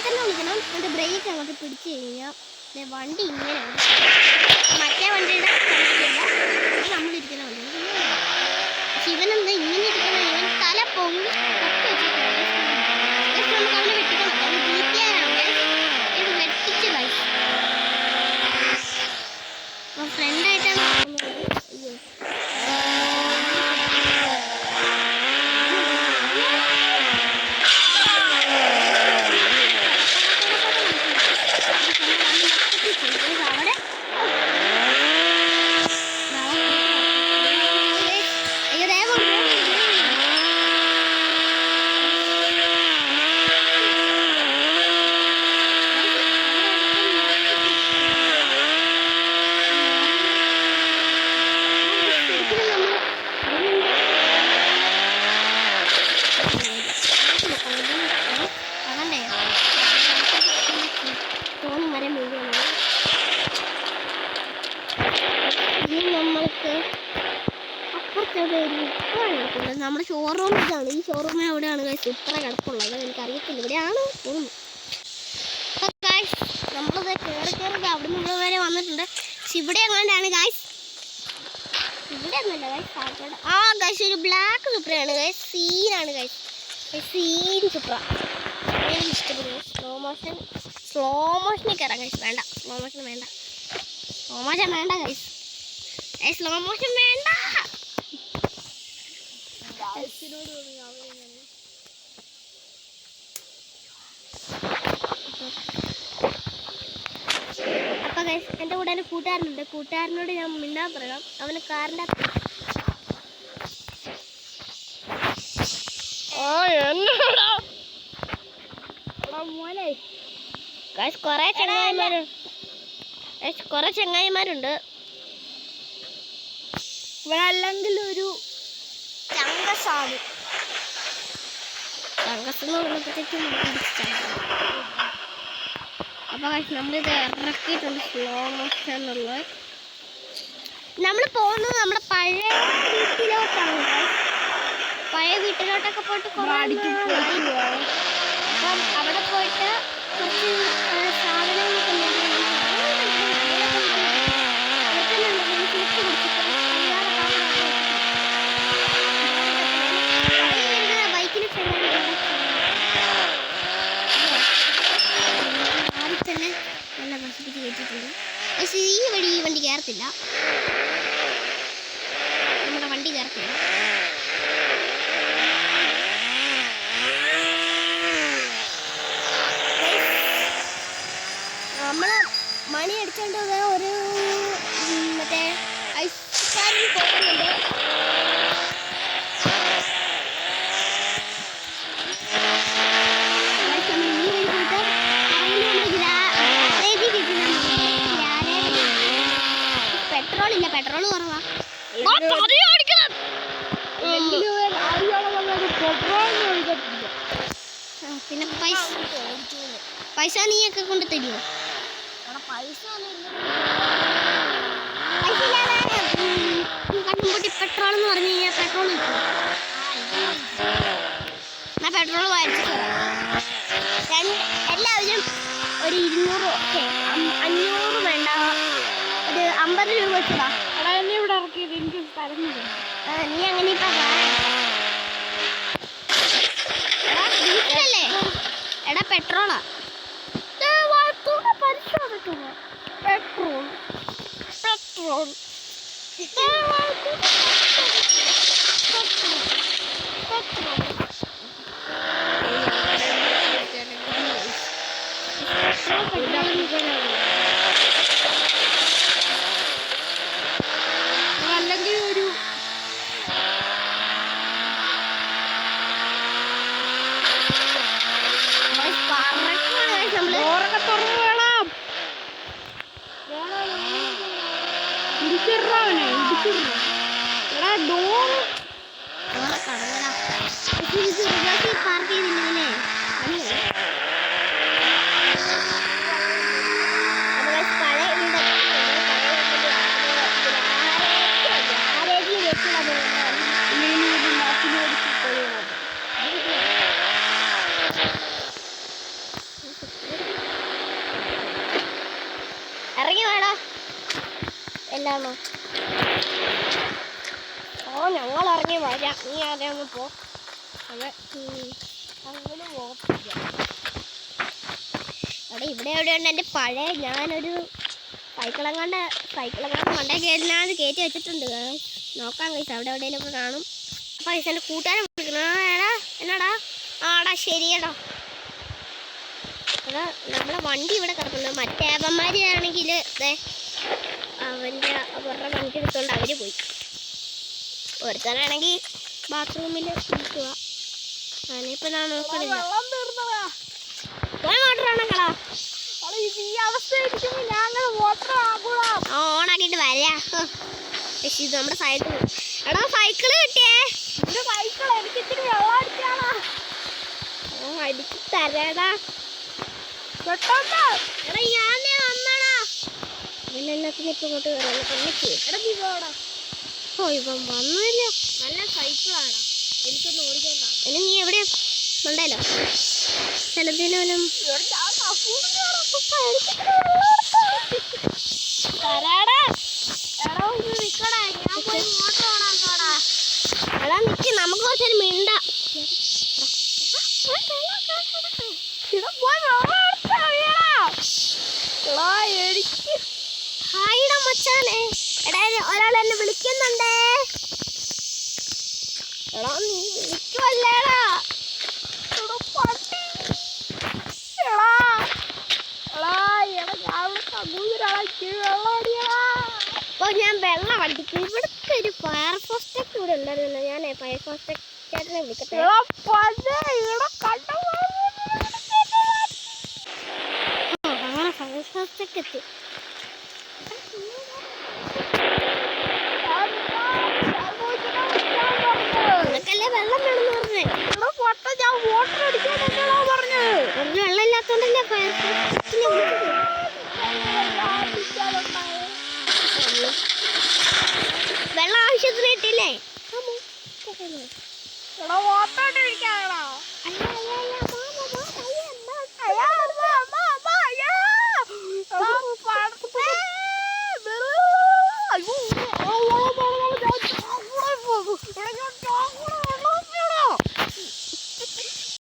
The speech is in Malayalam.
തന്നെ വിളിക്കണം. എന്നിട്ട് ബ്രേക്ക് അങ്ങോട്ട് പിടിച്ചു കഴിഞ്ഞാൽ വണ്ടി ഇങ്ങനെ മറ്റേ വണ്ടിയുടെ നമ്മളിരിക്കുന്ന വണ്ടി. പക്ഷെ ഇവനെന്താ ഇങ്ങനെ ഇരിക്കണം? ഇവൻ തല പൊങ്ങി നമുക്ക് അവനെ വെട്ടിക്കണം. അത് ജീപ്പിയാനാണ് വെട്ടിച്ച് കഴിച്ചു. ഫ്രണ്ടായിട്ടാണ് അയ്യോ നമ്മുടെ ഷോറൂം ഇതാണ്. ഈ ഷോറൂം എവിടെയാണ് ഇത്ര കിടപ്പുള്ളത് എനിക്കറിയത്തില്ല. ഇവിടെയാണ് തോന്നുന്നു. നമ്മളത് കയറി അവിടെ നിന്ന് വരെ വന്നിട്ടുണ്ട്. പക്ഷെ ഇവിടെ എങ്ങാണ്ടാണ് ഗായ്സ്. ഇവിടെ ഒന്നുമല്ല ഗായ്സ്. ആ ഗായ്സ് ഒരു ബ്ലാക്ക് സുപ്രയാണ് ഗായ്സ്. സീനാണ് ഗായ്സ്. സീൻ സുപ്ര എനിക്ക് ഇഷ്ടപ്പെടുന്നു. സ്ലോ മോഷനിൽ കയറാം ഗായ്സ്. വേണ്ട സ്ലോ മോഷൻ വേണ്ട ഗായ്സ്. സ്ലോ മോഷൻ വേണ്ട. അപ്പൊ ഗൈസ് എൻ്റെ കൂടെ എൻ്റെ കൂട്ടുകാരനുണ്ട്. കൂട്ടുകാരനോട് ഞാൻ മിണ്ടാൻ പറയാം. അവന് കാറിൻ്റെ കുറെ ചങ്ങായിമാരുണ്ട് ഇവിടെ. അല്ലെങ്കിൽ ഒരു ചങ്കസെന്ന് പറഞ്ഞപ്പോഴത്തേക്കും അപ്പൊ നമ്മളിത് ഇറക്കിയിട്ടുണ്ട് സ്ലോ മോഷനുള്ള. നമ്മൾ പോകുന്നത് നമ്മുടെ പഴയ വീട്ടിലോട്ടാണ്. പഴയ വീട്ടിലോട്ടൊക്കെ പോയിട്ട് അപ്പം അവിടെ പോയിട്ട് കുറച്ച് സാധനങ്ങളൊക്കെ തന്നെ നല്ല നശിപ്പിച്ച് കയറ്റിയിട്ടുണ്ട്. പക്ഷേ ഈ വണ്ടി കയറത്തില്ല. നമ്മുടെ വണ്ടി കയറത്തില്ല. നമ്മൾ മണി അടിച്ചോണ്ട് ഒരു മറ്റേ ഐസ്കാരൻ പോകുന്നുണ്ട്. പെട്രോൾ കുറവാ. പിന്നെ പൈസ നീയൊക്കെ കൊണ്ട് തരുമോ? കണ്ണുംപൊട്ടി പെട്രോൾ എന്ന് പറഞ്ഞു കഴിഞ്ഞാൽ പെട്രോൾ കിട്ടും. എന്നാൽ പെട്രോൾ വാങ്ങിച്ചു എല്ലാവരും ഒരു 200 500 വേണ്ട ഒരു 50 രൂപ വെച്ചതാ. എന്നെ ഇവിടെ ഇറക്കിയത് എനിക്ക് തരുന്നത്. നീ അങ്ങനെ ഡീസലല്ലേ? എടാ പെട്രോളാ. പരിശോധിക്കുക. പെട്രോൾ അല്ലെങ്കിൽ ഒരു പാർക്ക് ചെയ്തില്ലേ? പഴയ വീട് എല്ലാണോ? ഓ ഞങ്ങൾ ഇറങ്ങി വരാം, നീ ആരെ ഒന്ന് പോ. അതെ അങ്ങനെ പോകത്തില്ല. അവിടെ ഇവിടെ എവിടെയുണ്ട് എൻ്റെ പഴയ ഞാനൊരു സൈക്കിളെങ്ങാണ്ട് മണ്ടേ കയറിനാത് കയറ്റി വെച്ചിട്ടുണ്ട്. നോക്കാം കഴിച്ചു അവിടെ എവിടെയെങ്കിലുമൊക്കെ കാണും. അപ്പോൾ കഴിച്ച് എൻ്റെ കൂട്ടുകാരെ വിളിക്കണം. എടാ എന്നാടാ? ആടാ ശരിയടാ. എടാ നമ്മളെ വണ്ടി ഇവിടെ കിടക്കുന്നത്. മറ്റേ അവന്മാരാണെങ്കിൽ അവരുടെ വണ്ടി എടുത്തുകൊണ്ട് അവർ പോയി. ഒരുത്തനാണെങ്കിൽ ബാത്റൂമിൽ ഇരിക്കുക. അതിനിപ്പോൾ ഞാൻ നോക്കണില്ല. മോട്ടറാണോ? ഓണാക്കിട്ട് വരാ. പക്ഷെ ഇത് നമ്മുടെ സൈക്കിൾ. എടാ സൈക്കിള് കിട്ടിയേ. സൈക്കിൾ എനിക്ക് ഇത്തിരി വെള്ളം അടിച്ചാണോ? അടിച്ച് തരാടാ. എടാ ഞാനേ വന്നടാ. എല്ലാത്തിനും ഇപ്പം ഇങ്ങോട്ട് കയറാം. ഓ ഇപ്പം വന്നില്ല. നല്ല സൈക്കിളാടാ, എനിക്കൊന്ന് ഓടിക്കണ്ട. ഇനി നീ എവിടെയാ? ഉണ്ടല്ലോ സ്ഥലത്തിനും എടാ നിക്ക്, നമുക്ക് കുറച്ചൊരു മിണ്ട. ഹായിടാ മച്ചാനെ. എടാ ഒരാൾ എന്നെ വിളിക്കുന്നുണ്ടേ. എടാ നീ വിളിക്കുവല്ലേടാ. അപ്പോൾ ഞാൻ വെള്ളം അടിക്കും. ഇവിടുത്തെ ഒരു ഫയർഫോഴ്സ് കൂടെ ഉണ്ടായിരുന്നല്ലോ. ഞാൻ ഫയർഫോഴ്സ് ചേട്ടനെ വിളിക്കട്ടെ. അങ്ങനെ ഫയർഫോഴ്സ് എത്തി. നിനക്കല്ലേ വെള്ളം വേണമെന്ന് പറഞ്ഞേ. ഞാൻ വാട്ടർ അടിക്കാനോ പറഞ്ഞു. വെള്ളം ഇല്ലാത്തോണ്ടല്ലേ ഫയർഫോഴ്സിനെ വിളിച്ചത്. വെള്ളം ആവശ്യത്തിന് കിട്ടില്ലേ?